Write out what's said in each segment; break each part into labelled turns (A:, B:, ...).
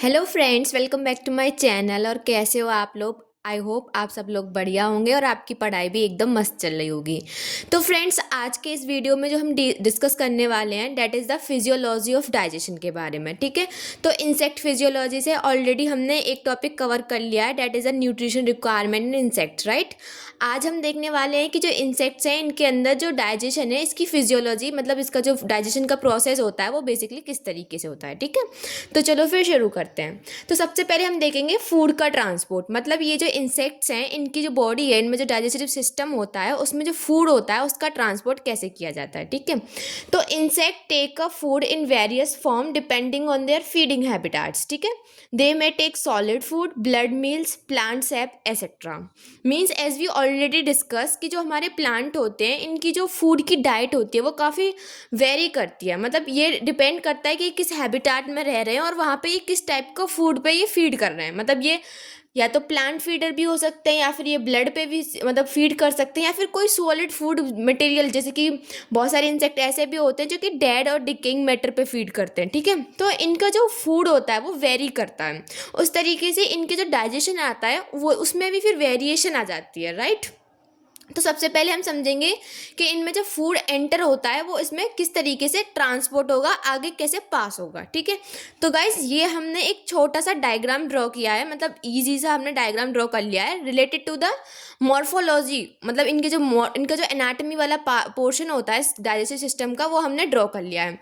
A: Hello friends, welcome back to my channel. और कैसे हो आप लोग? आई होप आप सब लोग बढ़िया होंगे और आपकी पढ़ाई भी एकदम मस्त चल रही होगी। तो फ्रेंड्स, आज के इस वीडियो में जो हम डिस्कस करने वाले हैं that is the physiology of digestion के बारे में। ठीक है, तो इंसेक्ट फिजियोलॉजी से ऑलरेडी हमने एक टॉपिक कवर कर लिया है, that is the nutrition requirement in insects, right. आज हम देखने वाले हैं कि जो इंसेक्ट्स हैं इनके अंदर जो डाइजेशन है, इसकी फिजियोलॉजी मतलब इसका जो डाइजेशन का प्रोसेस होता है वो बेसिकली किस तरीके से होता है। ठीक है, तो चलो फिर शुरू करते हैं। तो सबसे पहले हम देखेंगे फूड का ट्रांसपोर्ट। मतलब ये जो इंसेक्ट्स हैं इनकी जो बॉडी है, इनमें जो डाइजेस्टिव सिस्टम होता है उसमें जो फूड होता है उसका ट्रांसपोर्ट कैसे किया जाता है। ठीक है, तो insect take a food in various form depending on their feeding habitats. ठीक है, they may take solid food, blood meals, plant sap etcetera. Means as we already discuss कि जो हमारे प्लांट होते हैं इनकी जो फूड की डाइट होती है वो काफ़ी वेरी करती है। मतलब ये डिपेंड करता है कि किस हैबिटाट में रह रहे हैं और वहाँ पे ये किस टाइप का फूड पे ये फीड कर रहे हैं। मतलब ये या तो प्लांट फीडर भी हो सकते हैं या फिर ये ब्लड पे भी मतलब फीड कर सकते हैं या फिर कोई सॉलिड फूड मटेरियल, जैसे कि बहुत सारे इंसेक्ट ऐसे भी होते हैं जो कि डेड और डिकेइंग मैटर पे फीड करते हैं। ठीक है, तो इनका जो फूड होता है वो वेरी करता है। उस तरीके से इनके जो डाइजेशन आता है वो उसमें भी फिर वेरिएशन आ जाती है, राइट। तो सबसे पहले हम समझेंगे कि इनमें जो फूड एंटर होता है वो इसमें किस तरीके से ट्रांसपोर्ट होगा, आगे कैसे पास होगा। ठीक है, तो गाइस ये हमने एक छोटा सा डायग्राम ड्रॉ किया है, मतलब इजी सा हमने डायग्राम ड्रॉ कर लिया है रिलेटेड टू द मॉर्फोलॉजी। मतलब इनका जो एनाटमी वाला पोर्शन होता है डाइजेस्टिव सिस्टम का वो हमने ड्रॉ कर लिया है।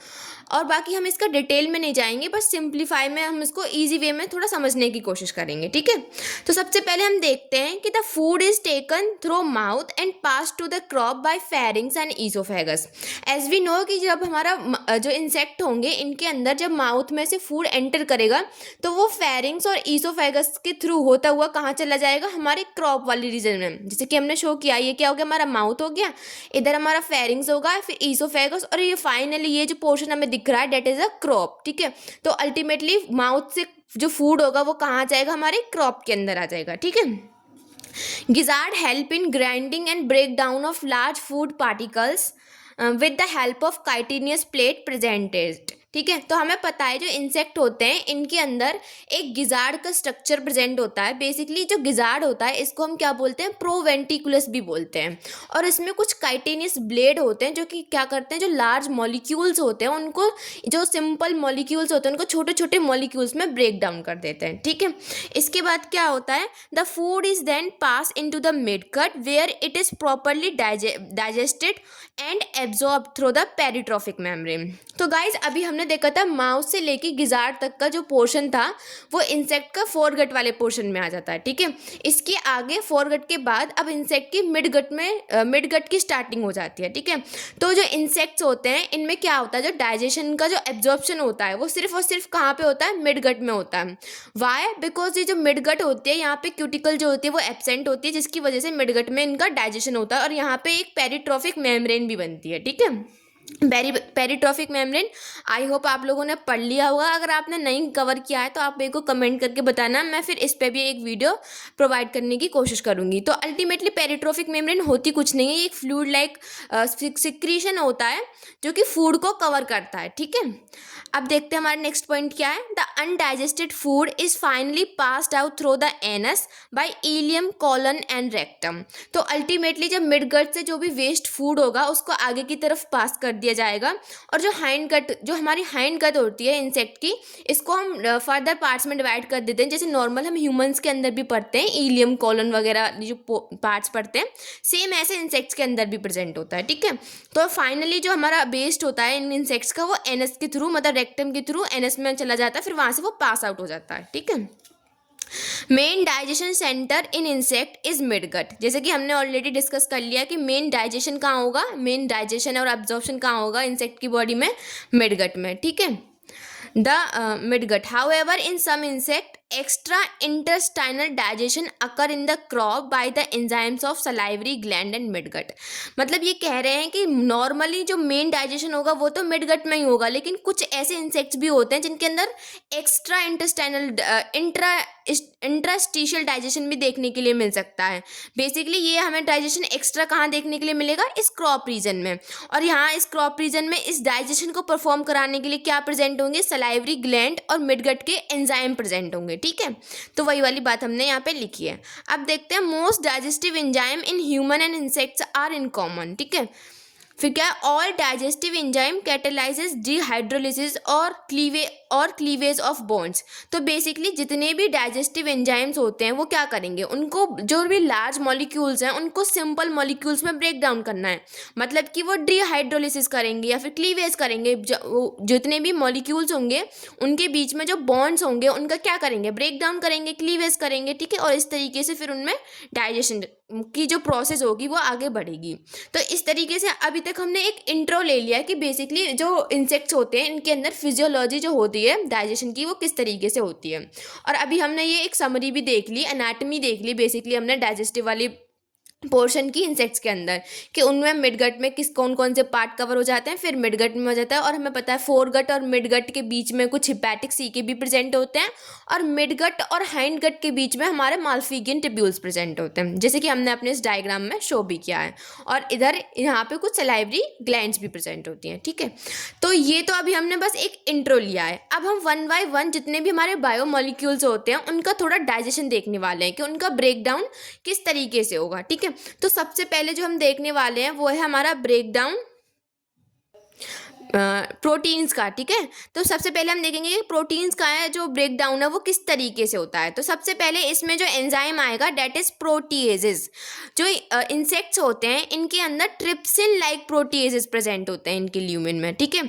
A: और बाकी हम इसका डिटेल में नहीं जाएंगे, बस सिंप्लीफाई में हम इसको ईजी वे में थोड़ा समझने की कोशिश करेंगे। ठीक है, तो सबसे पहले हम देखते हैं कि the food is taken through mouth and pass to the crop by pharynx and oesophagus. As we know कि जब हमारा जो इंसेक्ट होंगे इनके अंदर जब माउथ में से फूड एंटर करेगा तो वो फेरिंग्स और ईसोफेगस के थ्रू होता हुआ कहाँ चला जाएगा, हमारे क्रॉप वाली रीजन में। जैसे कि हमने शो किया, ये क्या हो गया, हमारा माउथ हो गया, इधर हमारा फेरिंग्स होगा, फिर ईसोफेगस, और ये फाइनली ये जो पोर्शन हमें दिख रहा है डेट इज अ क्रॉप। ठीक है, तो अल्टीमेटली माउथ से जो फूड होगा वो कहाँ जाएगा, हमारे क्रॉप के अंदर आ जाएगा। ठीक है, gizzard help in grinding and breakdown of large food particles with the help of chitinous plate presented। ठीक है, तो हमें पता है जो इंसेक्ट होते हैं इनके अंदर एक गिजार्ड का स्ट्रक्चर प्रेजेंट होता है। बेसिकली जो गिजार्ड होता है इसको हम क्या बोलते हैं, प्रोवेंटिकुलस भी बोलते हैं। और इसमें कुछ काइटिनियस ब्लेड होते हैं जो कि क्या करते हैं, जो लार्ज मॉलिक्यूल्स होते हैं उनको, जो सिंपल मॉलिक्यूल्स होते हैं उनको छोटे छोटे मॉलिक्यूल्स में ब्रेक डाउन कर देते हैं। ठीक है, इसके बाद क्या होता है, the food is then pass into the midgut where it is properly digested and absorb through the peritrophic membrane. तो गाइज अभी हमने देखा था माउथ से लेके गिजार्ड तक का जो पोर्शन था वो इंसेक्ट का फोरगट वाले पोर्शन में आ जाता है। ठीक है, इसके आगे फोरगट के बाद अब इंसेक्ट की मिडगट की स्टार्टिंग हो जाती है। ठीक है, तो जो इंसेक्ट्स होते हैं इनमें क्या होता है, जो डाइजेशन का जो एब्जॉर्प्शन होता है वो सिर्फ और सिर्फ कहाँ पे होता है, मिडगट में होता है। वाई, बिकॉज ये जो मिडगट होती है यहाँ पे क्यूटिकल जो होती है वो एब्सेंट होती है, जिसकी वजह से मिडगट में इनका डाइजेशन होता है और यहाँ पे एक पेरिट्रॉफिक मेम्ब्रेन भी बनती है। ठीक है, पेरिट्रॉफिक मेम्ब्रेन आई होप आप लोगों ने पढ़ लिया होगा। अगर आपने नहीं कवर किया है तो आप मेरे को कमेंट करके बताना, मैं फिर इस पे भी एक वीडियो प्रोवाइड करने की कोशिश करूंगी। तो अल्टीमेटली पेरिट्रॉफिक मेम्ब्रेन होती कुछ नहीं है, एक फ्लूइड लाइक सिक्रीशन होता है जो कि फूड को कवर करता है। ठीक है, अब देखते हैं हमारा नेक्स्ट पॉइंट क्या है। The undigested food is finally passed out through the anus by ileum, colon and rectum. तो अल्टीमेटली जब मिड गट से जो भी वेस्ट फूड होगा उसको आगे की तरफ पास कर दिया जाएगा, और जो हाइंड गट, जो हमारी हाइंड गट होती है इंसेक्ट की, इसको हम फर्दर पार्ट्स में डिवाइड कर देते हैं। जैसे नॉर्मल हम ह्यूमंस के अंदर भी पढ़ते हैं, इलियम, कॉलन वगैरह जो पार्ट्स पढ़ते हैं, सेम ऐसे इंसेक्ट्स के अंदर भी प्रेजेंट होता है। ठीक है, तो फाइनली जो हमारा वेस्ट होता है इन इंसेक्ट्स का वो एनस के थ्रू, मतलब रेक्टम के थ्रू एनस में चला जाता है, फिर वहां से वो पास आउट हो जाता है। ठीक है, main digestion centre in insect is midgut. जैसे कि हमने ऑलरेडी डिस्कस कर लिया कि मेन डाइजेशन कहाँ होगा, मेन डाइजेशन और एब्जॉर्प्शन कहाँ होगा इंसेक्ट की बॉडी में, मिडगट में। ठीक है, the midgut, however in some insect extra intestinal digestion occur in the crop by the enzymes of salivary gland and midgut. मतलब ये कह रहे हैं कि नॉर्मली जो मेन डाइजेशन होगा वो तो मिडगट में ही होगा, लेकिन कुछ ऐसे इंसेक्ट्स भी होते हैं जिनके अंदर एक्स्ट्रा इंटेस्टाइनल इंट्रास्टिशियल डाइजेशन भी देखने के लिए मिल सकता है। बेसिकली ये हमें डाइजेशन एक्स्ट्रा कहाँ देखने के लिए मिलेगा, इस क्रॉप रीजन में। और यहाँ इस क्रॉप रीजन में इस डाइजेशन को परफॉर्म कराने के लिए क्या प्रेजेंट होंगे, सलाइवरी ग्लैंड और मिडगट के एंजाइम प्रेजेंट होंगे। ठीक है, तो वही वाली बात हमने यहाँ पे लिखी है। अब देखते हैं most digestive enzyme in human and insects are in common. ठीक है, फिर क्या, all digestive enzyme catalyses dehydrolysis और क्लीवेज ऑफ बॉन्ड्स। तो बेसिकली जितने भी डाइजेस्टिव एंजाइम्स होते हैं वो क्या करेंगे, उनको जो भी लार्ज मॉलिक्यूल्स हैं उनको सिंपल मॉलिक्यूल्स में ब्रेक डाउन करना है। मतलब कि वो डिहाइड्रोलिसिस करेंगे या फिर क्लीवेज करेंगे, जितने भी मॉलिक्यूल्स होंगे उनके बीच में जो बॉन्ड्स होंगे उनका क्या करेंगे, ब्रेक डाउन करेंगे, क्लीवेज करेंगे। ठीक है, और इस तरीके से फिर उनमें डाइजेशन की जो प्रोसेस होगी वो आगे बढ़ेगी। तो इस तरीके से अभी तक हमने एक इंट्रो ले लिया कि बेसिकली जो इंसेक्ट्स होते हैं इनके अंदर फिजियोलॉजी जो होती है डाइजेशन की वो किस तरीके से होती है। और अभी हमने ये एक समरी भी देख ली, एनाटमी देख ली बेसिकली हमने डाइजेस्टिव वाली पोर्शन की इंसेक्ट्स के अंदर, कि उनमें मिडगट में किस कौन कौन से पार्ट कवर हो जाते हैं, फिर मिडगट में हो जाता है। और हमें पता है फोरगट और मिडगट के बीच में कुछ हिपैटिक सीके भी प्रेजेंट होते हैं, और मिडगट और हाइंडगट के बीच में हमारे माल्फिगियन टिब्यूल्स प्रेजेंट होते हैं, जैसे कि हमने अपने इस डायग्राम में शो भी किया है। और इधर यहाँ पे कुछ सलाइवरी ग्लैंड्स भी प्रेजेंट होती हैं। ठीक है, तो ये तो अभी हमने बस एक इंट्रो लिया है। अब हम वन बाय वन जितने भी हमारे बायोमोलिक्यूल्स होते हैं उनका थोड़ा डाइजेशन देखने वाले हैं कि उनका ब्रेक डाउन किस तरीके से होगा। ठीक है, तो सबसे पहले जो हम देखने वाले हैं वो है हमारा ब्रेक डाउन प्रोटीन्स का। ठीक है, तो सबसे पहले हम देखेंगे कि प्रोटीन्स का है जो ब्रेक डाउन है वो किस तरीके से होता है। तो सबसे पहले इसमें जो एंजाइम आएगा डेट इज प्रोटीएजेस। जो इंसेक्ट्स होते हैं इनके अंदर ट्रिप्सिन लाइक प्रोटीएजेस प्रेजेंट होते हैं इनके ल्यूमेन में। ठीक है,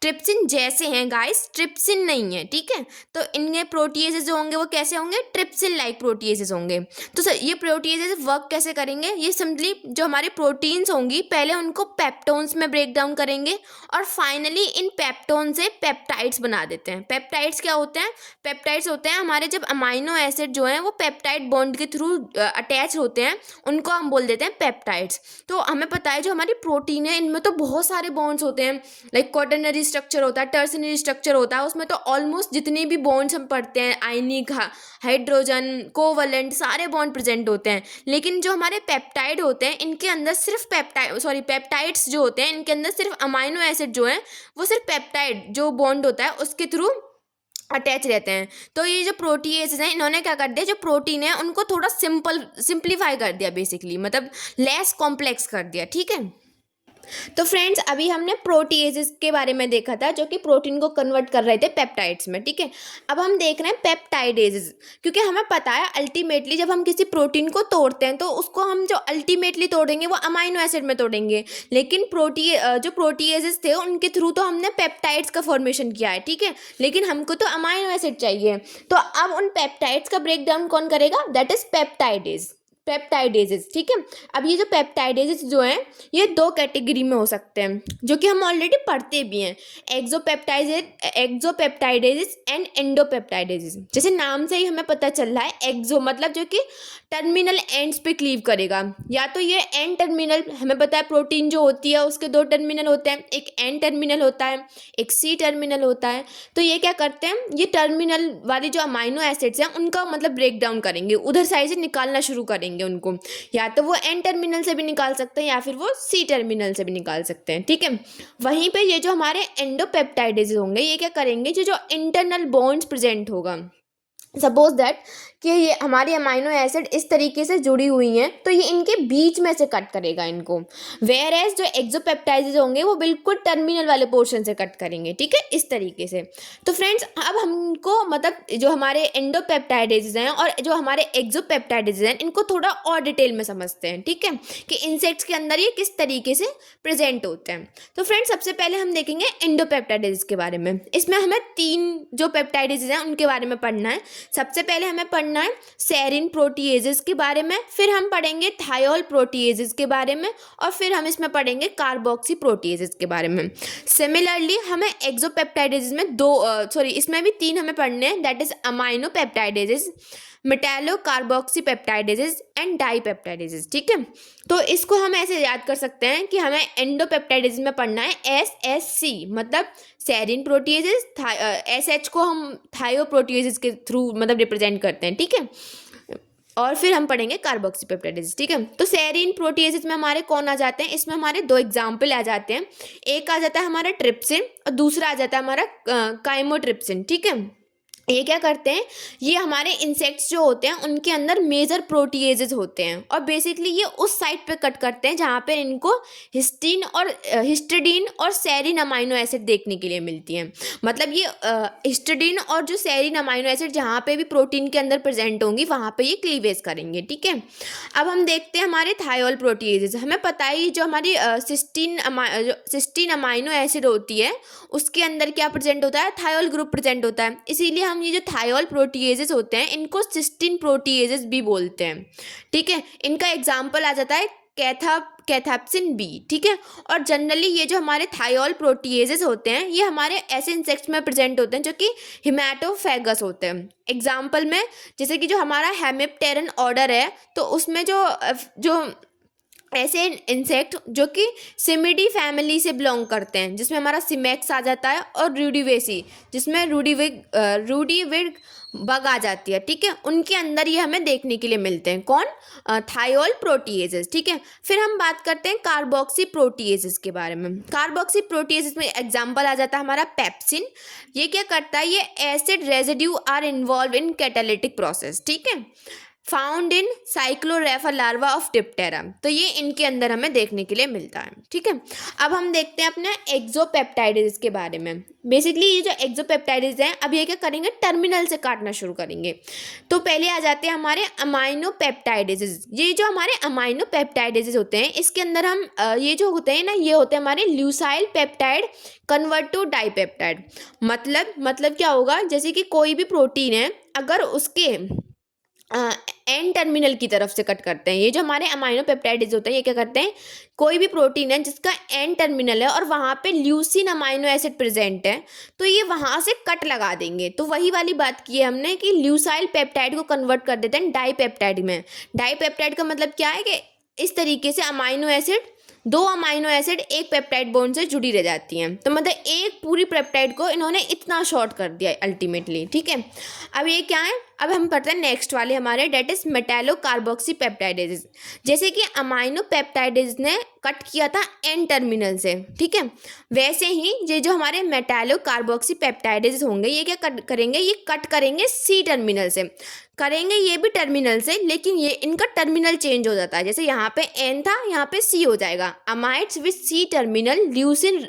A: ट्रिप्सिन जैसे हैं गाइस, ट्रिप्सिन नहीं है। ठीक है, तो इनके प्रोटीएजेस जो होंगे वो कैसे होंगे, ट्रिप्सिन लाइक प्रोटीएजेस होंगे। तो सर ये प्रोटीएजेस वर्क कैसे करेंगे, ये सिंपली जो हमारे प्रोटीन्स होंगी पहले उनको पेप्टोन्स में ब्रेक डाउन करेंगे और फाइनली इन पेप्टोन से पेप्टाइड्स बना देते हैं। पेप्टाइड्स क्या होते हैं, पेप्टाइड्स होते हैं हमारे जब अमाइनो एसिड जो हैं वो पेप्टाइड बॉन्ड के थ्रू अटैच होते हैं, उनको हम बोल देते हैं पेप्टाइड्स। तो हमें पता है जो हमारी प्रोटीन है इनमें तो बहुत सारे बॉन्ड्स होते हैं, लाइक क्वाटरनरी स्ट्रक्चर होता है, टर्सनरी स्ट्रक्चर होता है, उसमें तो ऑलमोस्ट जितने भी बॉन्ड्स हम पढ़ते हैं, आयनिक, हाइड्रोजन, कोवलेंट, सारे बॉन्ड प्रेजेंट होते हैं। लेकिन जो हमारे पेप्टाइड होते हैं इनके अंदर सिर्फ पेप्टाइड्स जो होते हैं इनके अंदर सिर्फ अमाइनो एसिड जो है वो सिर्फ पेप्टाइड जो बॉन्ड होता है उसके थ्रू अटैच रहते हैं। तो ये जो प्रोटीएजेस हैं इन्होंने क्या कर दिया, जो प्रोटीन है उनको थोड़ा सिंप्लीफाई कर दिया, बेसिकली मतलब लेस कॉम्प्लेक्स कर दिया। ठीक है, तो फ्रेंड्स अभी हमने प्रोटीएजेस के बारे में देखा था जो कि प्रोटीन को कन्वर्ट कर रहे थे पेप्टाइड्स में। ठीक है, अब हम देख रहे हैं पेप्टाइडेजेस, क्योंकि हमें पता है अल्टीमेटली जब हम किसी प्रोटीन को तोड़ते हैं तो उसको हम जो अल्टीमेटली तोड़ेंगे वो अमाइनो एसिड में तोड़ेंगे, लेकिन जो प्रोटीएजेस थे उनके थ्रू तो हमने पेप्टाइड्स का फॉर्मेशन किया है। ठीक है, लेकिन हमको तो अमाइनो एसिड चाहिए, तो अब उन पेप्टाइड्स का ब्रेक डाउन कौन करेगा, दैट इज पेप्टाइडेजेस। ठीक है, अब ये जो पेप्टाइडेजेस जो हैं ये दो कैटेगरी में हो सकते हैं जो कि हम ऑलरेडी पढ़ते भी हैं, एक्सोपेप्टाइडेजेस एंड एंडोपेप्टाइडेजेस। जैसे नाम से ही हमें पता चल रहा है, एक्सो मतलब जो कि टर्मिनल एंड्स पे क्लीव करेगा, या तो ये एंड टर्मिनल, हमें पता है प्रोटीन जो होती है उसके दो टर्मिनल होते हैं, एक एंड टर्मिनल होता है, एक सी टर्मिनल होता है। तो ये क्या करते हैं, ये टर्मिनल वाले जो अमाइनो एसिड्स हैं उनका मतलब ब्रेक डाउन करेंगे, उधर साइड से निकालना शुरू करेंगे उनको, या तो वो एन टर्मिनल से भी निकाल सकते हैं या फिर वो सी टर्मिनल से भी निकाल सकते हैं। ठीक है, वहीं पे ये जो हमारे एंडोपेप्टाइडेज होंगे ये क्या करेंगे, जो इंटरनल बॉन्ड्स प्रेजेंट होगा, सपोज दैट कि ये हमारी अमाइनो एसिड इस तरीके से जुड़ी हुई हैं तो ये इनके बीच में से कट करेगा इनको, वेयर एज जो एक्सोपेप्टाइडेज होंगे वो बिल्कुल टर्मिनल वाले पोर्शन से कट करेंगे। ठीक है, इस तरीके से। तो फ्रेंड्स अब हमको मतलब जो हमारे एंडोपेप्टाइडेज हैं और जो हमारे एक्सोपेप्टाइडेज हैं इनको थोड़ा और डिटेल में समझते हैं। ठीक है, कि इंसेक्ट्स के अंदर ये किस तरीके से प्रेजेंट होते हैं। तो फ्रेंड्स सबसे पहले हम देखेंगे एंडोपेप्टाइडेज के बारे में। इसमें हमें 3 जो पेप्टाइडेज हैं उनके बारे में पढ़ना है। सबसे पहले हमें पढ़ना है सेरिन प्रोटीएजेस के बारे में, फिर हम पढ़ेंगे थायोल प्रोटीएजेस के बारे में, और फिर हम इसमें पढ़ेंगे कार्बोक्सी प्रोटीएजेस के बारे में। सिमिलरली हमें एक्सोपेप्टाइडेजेस में इसमें भी 3 हमें पढ़ने हैं, that is aminopeptidases, metallocarboxypeptidases and dipeptidases. ठीक है, तो इसको हम ऐसे याद कर सकते हैं कि हमें एंडोपेप्टाइडेजेस में पढ़ना है SSC, मतलब सेरिन प्रोटीएजेस, SH को हम थायो प्रोटीएजेस के थ्रू मतलब रिप्रेजेंट करते हैं। ठीक है, और फिर हम पढ़ेंगे कार्बोक्सीपेप्टाइडेज। ठीक है, तो सेरिन प्रोटीएजेस में हमारे कौन आ जाते हैं, इसमें हमारे 2 एग्जाम्पल आ जाते हैं। एक आ जाता है हमारा ट्रिप्सिन और दूसरा आ जाता है हमारा काइमोट्रिप्सिन। ठीक है, ये क्या करते हैं, ये हमारे इंसेक्ट्स जो होते हैं उनके अंदर मेजर प्रोटीएजेस होते हैं, और बेसिकली ये उस साइट पे कट करते हैं जहाँ पे इनको हिस्टिडीन और सेरिन अमाइनो एसिड देखने के लिए मिलती हैं। मतलब ये हिस्टिडीन और जो सेरिन अमाइनो एसिड जहाँ पे भी प्रोटीन के अंदर प्रेजेंट होंगी वहाँ पे ये क्लीवेज करेंगे। ठीक है, अब हम देखते हैं हमारे थायोल प्रोटीएजेस। हमें पता है जो हमारी सिस्टीन अमाइनो एसिड होती है उसके अंदर क्या प्रेजेंट होता है, थायोल ग्रुप प्रेजेंट होता है। इसीलिए हम ये जो थायोल प्रोटीएजेस होते हैं इनको सिस्टीन प्रोटीएजेस भी बोलते हैं। ठीक है, इनका एग्जाम्पल आ जाता है कैथाप्सिन बी। ठीक है, और जनरली ये जो हमारे थायोल प्रोटीएजेस होते हैं ये हमारे ऐसे इंसेक्ट्स में प्रेजेंट होते हैं जो कि हिमेटोफेगस होते हैं। एग्जाम्पल में जैसे कि जो हमारा हेमिप्टेरन ऑर्डर है तो उसमें जो ऐसे इंसेक्ट जो कि सिमिडी फैमिली से बिलोंग करते हैं, जिसमें हमारा सिमेक्स आ जाता है, और रूडीवेसी जिसमें रूडीविग बग आ जाती है। ठीक है, उनके अंदर ये हमें देखने के लिए मिलते हैं। कौन, थायोल प्रोटीएजेस। ठीक है, फिर हम बात करते हैं कार्बोक्सी प्रोटीएजेस के बारे में। कार्बोक्सी प्रोटीएजेस में एग्जाम्पल आ जाता है हमारा पेप्सिन। ये क्या करता है, ये acid residue are involve in catalytic process. ठीक है, found in Cyclorrhapha larva of Diptera, तो ये इनके अंदर हमें देखने के लिए मिलता है। ठीक है, अब हम देखते हैं अपने एक्सोपेप्टाइडेज के बारे में। बेसिकली ये जो एक्सोपेप्टाइडेज हैं अब ये क्या करेंगे, टर्मिनल से काटना शुरू करेंगे। तो पहले आ जाते हैं हमारे अमाइनो पेप्टाइडेजेस। ये जो हमारे अमाइनो पेप्टाइडेजेस होते हैं इसके अंदर हम ये जो होते हैं ना, ये होते हैं हमारे ल्यूसाइल पेप्टाइड कन्वर्ट टू डाईपेप्टाइड। मतलब क्या होगा, जैसे कि कोई भी प्रोटीन है अगर उसके एन टर्मिनल की तरफ से कट करते हैं, ये जो हमारे अमाइनो पेप्टाइड्स होते हैं ये क्या करते हैं, कोई भी प्रोटीन है जिसका एन टर्मिनल है और वहाँ पे ल्यूसिन अमाइनो एसिड प्रेजेंट है तो ये वहाँ से कट लगा देंगे। तो वही वाली बात की है हमने कि ल्यूसाइल पेप्टाइड को कन्वर्ट कर देते हैं डाईपेप्टाइड में। डाईपेप्टाइड का मतलब क्या है कि इस तरीके से दो अमाइनो एसिड एक पेप्टाइड बॉन्ड से जुड़ी रह जाती हैं। तो मतलब एक पूरी पेप्टाइड को इन्होंने इतना शॉर्ट कर दिया अल्टीमेटली। ठीक है, अब ये क्या है, अब हम पढ़ते हैं नेक्स्ट वाले हमारे, that is metallo carboxy peptidase. जैसे कि अमाइनो पेप्टाइडेज ने कट किया था एन टर्मिनल से, ठीक है, वैसे ही ये जो हमारे मेटालो कार्बोक्सी पेप्टाइडेज होंगे ये क्या करेंगे, ये कट करेंगे सी टर्मिनल से, करेंगे ये भी टर्मिनल से, लेकिन ये इनका टर्मिनल चेंज हो जाता है। जैसे यहाँ पे एन था यहाँ पे सी हो जाएगा। Amides with C terminal leucine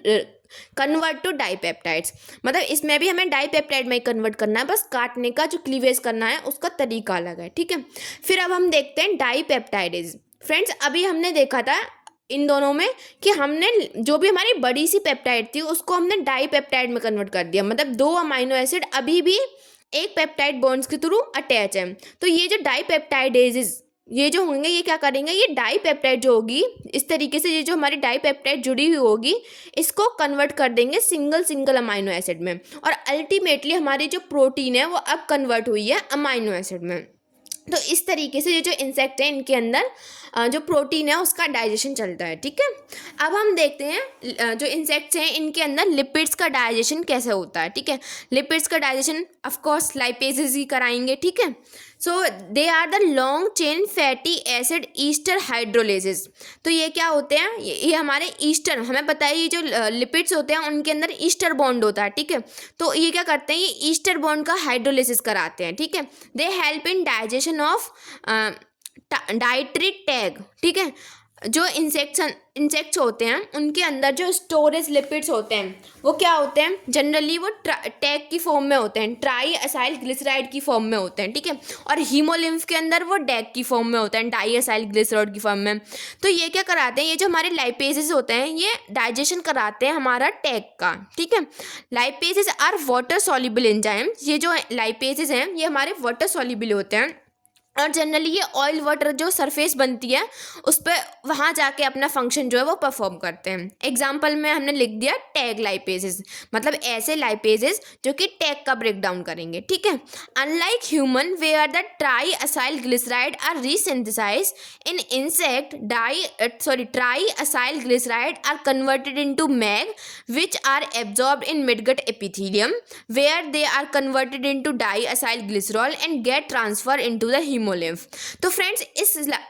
A: convert to dipeptides, मतलब इसमें भी हमें डाईपेप्टाइड में कन्वर्ट करना है, बस काटने का जो क्लीवेज करना है उसका तरीका अलग है। ठीक है, फिर अब हम देखते हैं डाईपेप्टाइडेज। फ्रेंड्स अभी हमने देखा था इन दोनों में कि हमने जो भी हमारी बड़ी सी पेप्टाइड थी उसको हमने डाईपेप्टाइड में कन्वर्ट कर दिया, मतलब दो अमाइनो एसिड अभी भी एक पेप्टाइड बॉन्ड्स के थ्रू अटैच है। तो ये जो डाईपेप्टाइडेज ये जो होंगे ये क्या करेंगे, ये डाईपेप्टाइड जो होगी इस तरीके से ये जो हमारी डाईपेप्टाइड जुड़ी हुई होगी इसको कन्वर्ट कर देंगे सिंगल अमाइनो एसिड में, और अल्टीमेटली हमारी जो प्रोटीन है वो अब कन्वर्ट हुई है अमाइनो एसिड में। तो इस तरीके से ये जो इंसेक्ट है इनके अंदर जो प्रोटीन है उसका डाइजेशन चलता है। ठीक है, अब हम देखते हैं जो इंसेक्ट्स हैं इनके अंदर लिपिड्स का डाइजेशन कैसे होता है। ठीक है, लिपिड्स का डाइजेशन ऑफ कोर्स लाइपेजेस ही कराएंगे। ठीक है, so they are the long chain fatty acid ester hydrolases. तो ये क्या होते हैं, ये हमारे ईस्टर, हमें पता है ये जो लिपिड्स होते हैं उनके अंदर ईस्टर बॉन्ड होता है। ठीक है, तो ये क्या करते हैं, ये ईस्टर बॉन्ड का हाइड्रोलिसिस कराते हैं। ठीक है, they help in digestion of dietary tag. ठीक है, जो इंसेक्ट्स होते हैं उनके अंदर जो स्टोरेज लिपिड्स होते हैं वो क्या होते हैं, जनरली वो टैग की फॉर्म में होते हैं, ट्राई असाइल ग्लिसराइड की फॉर्म में होते हैं, ठीक है। और हीमोलिम्फ के अंदर वो डैग की फॉर्म में होते हैं, डाई असाइल ग्लिसराइड की फॉर्म में। तो ये क्या कराते हैं, ये जो हमारे लाइपेजेस होते हैं ये डाइजेशन कराते हैं हमारा टैग का, ठीक है। Lipases are water soluble enzymes, ये जो लाइपेजेस हैं ये हमारे वाटर सॉल्युबल होते हैं और जनरली ये ऑयल वाटर जो सरफेस बनती है उस पर वहाँ जाके अपना फंक्शन जो है वो परफॉर्म करते हैं। एग्जाम्पल में हमने लिख दिया टैग लाइपेजेस, मतलब ऐसे लाइपेजेस जो कि टैग का ब्रेक डाउन करेंगे, ठीक है। Unlike human where the triacylglyceride are resynthesise in insect triacylglyceride are converted into MAG which are absorbed in midgut epithelium where they are converted into diacylglycerol and get transfer into the haemolymph. तो friends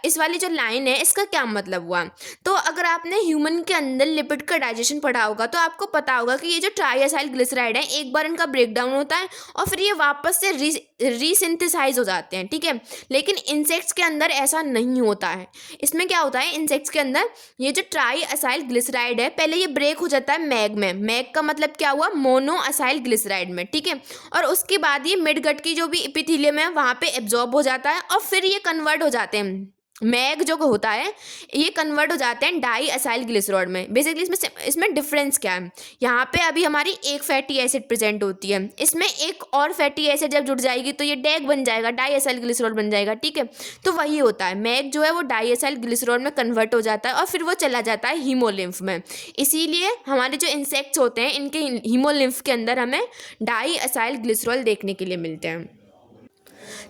A: इस वाली जो line है इसका क्या मतलब हुआ, तो अगर आपने ह्यूमन के अंदर लिपिड का डाइजेशन पढ़ा होगा तो आपको पता होगा कि ये जो ट्राइएसाइल ग्लिसराइड है एक बार इनका ब्रेक डाउन होता है और फिर ये वापस से रीसिंथेसाइज हो जाते हैं, ठीक है। लेकिन इंसेक्ट्स के अंदर ऐसा नहीं होता है। इसमें क्या होता है, इंसेक्ट्स के अंदर ये जो ट्राइएसाइल ग्लिसराइड है पहले ये ब्रेक हो जाता है मैग में, मैग का मतलब क्या हुआ, मोनोअसाइल ग्लिसराइड में, ठीक है। और उसके बाद ये मिड गट की जो भी एपिथेलियम है वहाँ पे एब्जॉर्ब हो जाता है और फिर ये कन्वर्ट हो जाते हैं, मैग जो होता है ये कन्वर्ट हो जाते हैं डाई असाइल ग्लिसरॉल में। बेसिकली इसमें डिफरेंस क्या है, यहाँ पे अभी हमारी एक फैटी एसिड प्रेजेंट होती है, इसमें एक और फैटी एसिड जब जुड़ जाएगी तो ये डैग बन जाएगा, डाई असाइल ग्लिसरॉल बन जाएगा, ठीक है। तो वही होता है, मैग जो है वो डाई असाइल ग्लिसरॉल में कन्वर्ट हो जाता है और फिर वो चला जाता है हीमोलिम्फ में। इसीलिए हमारे जो इंसेक्ट्स होते हैं इनके हीमोलिम्फ के अंदर हमें डाई असाइल ग्लिसरॉल देखने के लिए मिलते हैं।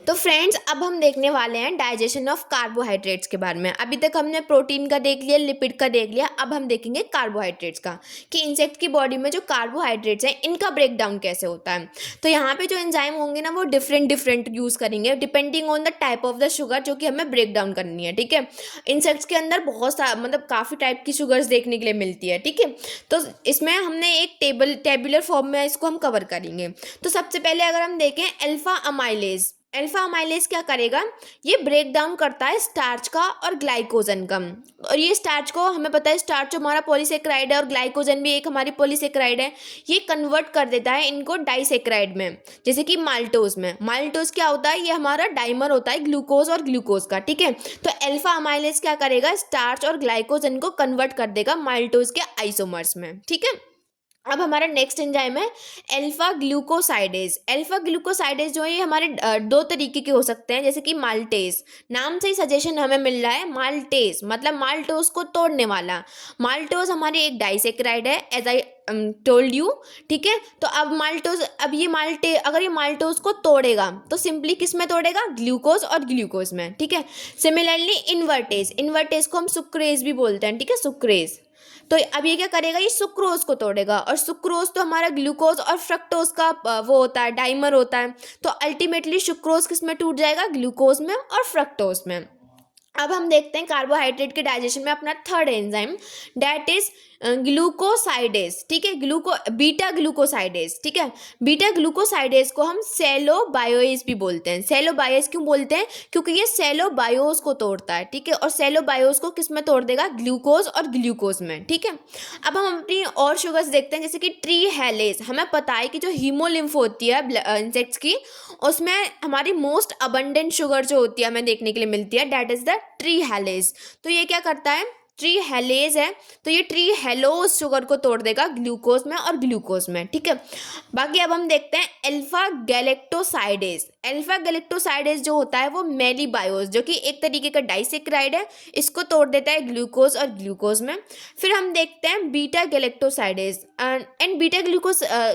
A: तो फ्रेंड्स अब हम देखने वाले हैं डाइजेशन ऑफ कार्बोहाइड्रेट्स के बारे में। अभी तक हमने प्रोटीन का देख लिया, लिपिड का देख लिया, अब हम देखेंगे कार्बोहाइड्रेट्स का कि इंसेक्ट की बॉडी में जो कार्बोहाइड्रेट्स हैं इनका ब्रेक डाउन कैसे होता है। तो यहाँ पे जो एंजाइम होंगे ना वो डिफरेंट यूज़ करेंगे depending on the type of the sugar जो कि हमें ब्रेक डाउन करनी है, ठीक है। इंसेक्ट्स के अंदर मतलब काफ़ी टाइप की शुगर्स देखने के लिए मिलती है, ठीक है। तो इसमें हमने एक टेबुलर फॉर्म में इसको हम कवर करेंगे। तो सबसे पहले अगर हम देखें अल्फा अमाइलेज, अल्फा अमाइलेज क्या करेगा, ये ब्रेक डाउन करता है स्टार्च का और ग्लाइकोजन का। और ये स्टार्च को हमें पता है स्टार्च हमारा पॉलीसेक्राइड है और ग्लाइकोजन भी एक हमारी पॉलीसेक्राइड है, ये कन्वर्ट कर देता है इनको डाइसेक्राइड में, जैसे कि माल्टोज में। माल्टोज क्या होता है, ये हमारा डाइमर होता है ग्लूकोज और ग्लूकोज का, ठीक है। तो अल्फा अमाइलेज क्या करेगा, स्टार्च और ग्लाइकोजन को कन्वर्ट कर देगा माल्टोज के आइसोमर्स में, ठीक है। अब हमारा नेक्स्ट एंजाइम है अल्फा ग्लूकोसाइडेज। अल्फा ग्लूकोसाइडेज जो है ये हमारे दो तरीके के हो सकते हैं, जैसे कि माल्टेज, नाम से ही सजेशन हमें मिल रहा है, माल्टेज मतलब माल्टोज को तोड़ने वाला। माल्टोज हमारी एक डाइसेक्राइड है एज आई टोल्ड यू, ठीक है। तो अब ये अगर ये माल्टोज को तोड़ेगा तो सिंपली किस में तोड़ेगा, ग्लूकोज और ग्लूकोज में, ठीक है। सिमिलरली इन्वर्टेज को हम सुक्रेज भी बोलते हैं, ठीक है, सुक्रेज। तो अब ये क्या करेगा, ये सुक्रोज को तोड़ेगा और सुक्रोज तो हमारा ग्लूकोज और फ्रक्टोज का वो होता है, डाइमर होता है। तो अल्टीमेटली सुक्रोज किस में टूट जाएगा, ग्लूकोज में और फ्रक्टोज में। अब हम देखते हैं कार्बोहाइड्रेट के डाइजेशन में अपना third enzyme, that is glucosidase, ठीक है, बीटा ग्लूकोसाइडेज, ठीक है। बीटा ग्लूकोसाइडेज को हम सेलोबायोज भी बोलते हैं। सेलोबायोज क्यों बोलते हैं, क्योंकि ये सेलोबायोज को तोड़ता है, ठीक है। और सेलोबायोज को किस में तोड़ देगा, ग्लूकोज और ग्लूकोज में, ठीक है। अब हम अपनी और शुगर्स देखते हैं, जैसे कि ट्री हेलेज। हमें पता है कि जो हीमोलिम्फ होती है इंसेक्ट्स की, उसमें हमारी मोस्ट अबंडेंट शुगर जो होती है हमें देखने के लिए मिलती है, दैट इज द ट्री हेलेज। तो ये क्या करता है, ट्री हेलेज है, तो ये ट्री हेलोज शुगर को तोड़ देगा ग्लूकोज में और ग्लूकोज में, ठीक है। बाकी अब हम देखते हैं अल्फा गैलेक्टोसाइडेज। अल्फा गैलेक्टोसाइडेज जो होता है वो मेलीबायोज, जो कि एक तरीके का डाइसेक्राइड है, इसको तोड़ देता है ग्लूकोज और ग्लूकोज में। फिर हम देखते हैं beta galactosidase and beta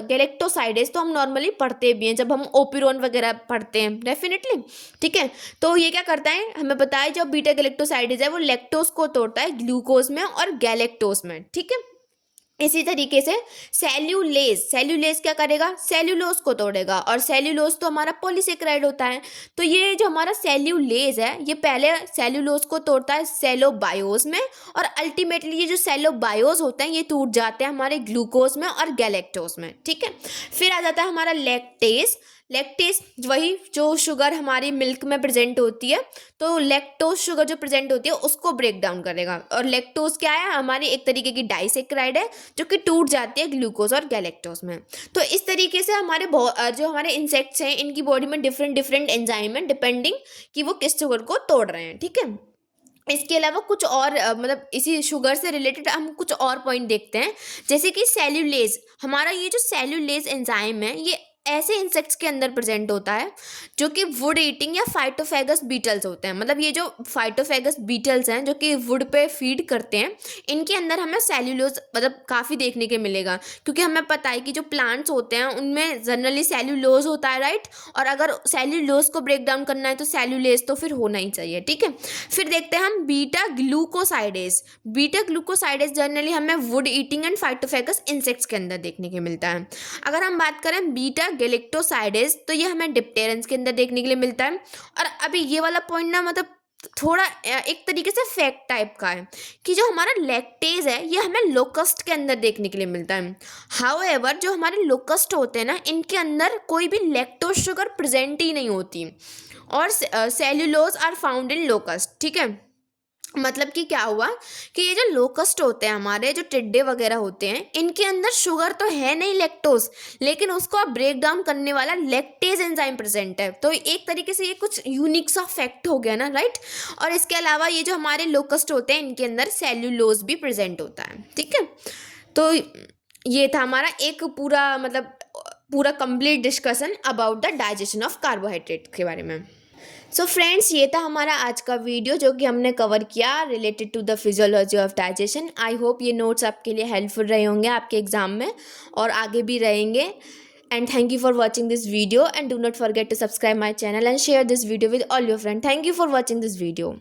A: galactosidase तो हम नॉर्मली पढ़ते भी हैं जब हम ओपिरोन वगैरह पढ़ते हैं डेफिनेटली, ठीक है। तो ये क्या करता है, हमें पता है जो बीटा गैलेक्टोसाइडेज है वो लैक्टोज को तोड़ता है ग्लूकोज में और गैलेक्टोज में, ठीक है। इसी तरीके से सेल्यूलेज क्या करेगा, सेल्यूलोज को तोड़ेगा और सेल्यूलोज तो हमारा पॉलीसेक्राइड होता है। तो ये जो हमारा सेल्यूलेज है ये पहले सेल्यूलोज को तोड़ता है सेलोबायोज में और अल्टीमेटली ये जो सेलोबायोज होते हैं ये टूट जाते हैं हमारे ग्लूकोज में और गैलेक्टोज में, ठीक है। फिर आ जाता है हमारा लैक्टेज। लैक्टेज वही जो शुगर हमारी मिल्क में प्रेजेंट होती है, तो लैक्टोज शुगर जो प्रेजेंट होती है उसको ब्रेक डाउन करेगा। और लैक्टोज क्या है, हमारी एक तरीके की डाइसेक्राइड है जो कि टूट जाती है ग्लूकोज और गैलेक्टोज में। तो इस तरीके से हमारे जो हमारे इंसेक्ट्स हैं इनकी बॉडी में डिफरेंट डिफरेंट एंजाइम है, डिपेंडिंग कि वो किस शुगर को तोड़ रहे हैं, ठीक है। इसके अलावा कुछ और मतलब इसी शुगर से रिलेटेड हम कुछ और पॉइंट देखते हैं, जैसे कि सेल्यूलेज। हमारा ये जो सेल्यूलेज एंजाइम है ये ऐसे इंसेक्ट्स के अंदर प्रेजेंट होता है जो कि वुड ईटिंग या फाइटोफेगस बीटल्स होते हैं। मतलब ये जो फाइटोफेगस बीटल्स हैं जो कि वुड पे फीड करते हैं, इनके अंदर हमें सेल्यूलोज मतलब काफ़ी देखने के मिलेगा, क्योंकि हमें पता है कि जो प्लांट्स होते हैं उनमें जनरली सेल्यूलोज होता है, राइट। और अगर सेल्यूलोज को ब्रेक डाउन करना है तो सेल्यूलेज तो फिर होना ही चाहिए, ठीक है। फिर देखते हैं हम beta glucosidase. Beta glucosidase generally हमें wood eating and phytophagous insects के अंदर देखने के मिलता है। अगर हम बात करें बीटा गैलेक्टोसाइडेज तो ये हमें डिप्टेरेंस के अंदर देखने के लिए मिलता है। और अभी ये वाला पॉइंट ना मतलब थोड़ा एक तरीके से फैक्ट टाइप का है कि जो हमारा लैक्टेज है ये हमें लोकस्ट के अंदर देखने के लिए मिलता है। हाउएवर जो हमारे लोकस्ट होते हैं ना इनके अंदर कोई भी लैक्टोज शुगर प्रेजेंट ही नहीं होती, और cellulose are found in locust, ठीक है। मतलब कि क्या हुआ कि ये जो लोकस्ट होते हैं हमारे, जो टिड्डे वगैरह होते हैं, इनके अंदर शुगर तो है नहीं लैक्टोज, लेकिन उसको आप ब्रेक डाउन करने वाला लैक्टेज एंजाइम प्रेजेंट है। तो एक तरीके से ये कुछ यूनिक सा फैक्ट हो गया ना, राइट। और इसके अलावा ये जो हमारे लोकस्ट होते हैं इनके अंदर सेल्यूलोज भी प्रेजेंट होता है, ठीक है। तो ये था हमारा एक पूरा मतलब पूरा complete discussion about the digestion of carbohydrate के बारे में। सो फ्रेंड्स, ये था हमारा आज का वीडियो जो कि हमने कवर किया related to the physiology of digestion. I hope ये नोट्स आपके लिए हेल्पफुल रहे होंगे आपके एग्जाम में और आगे भी रहेंगे। And thank you for watching this video and do not forget to subscribe my channel and share this video with all your friend. Thank you for watching this video.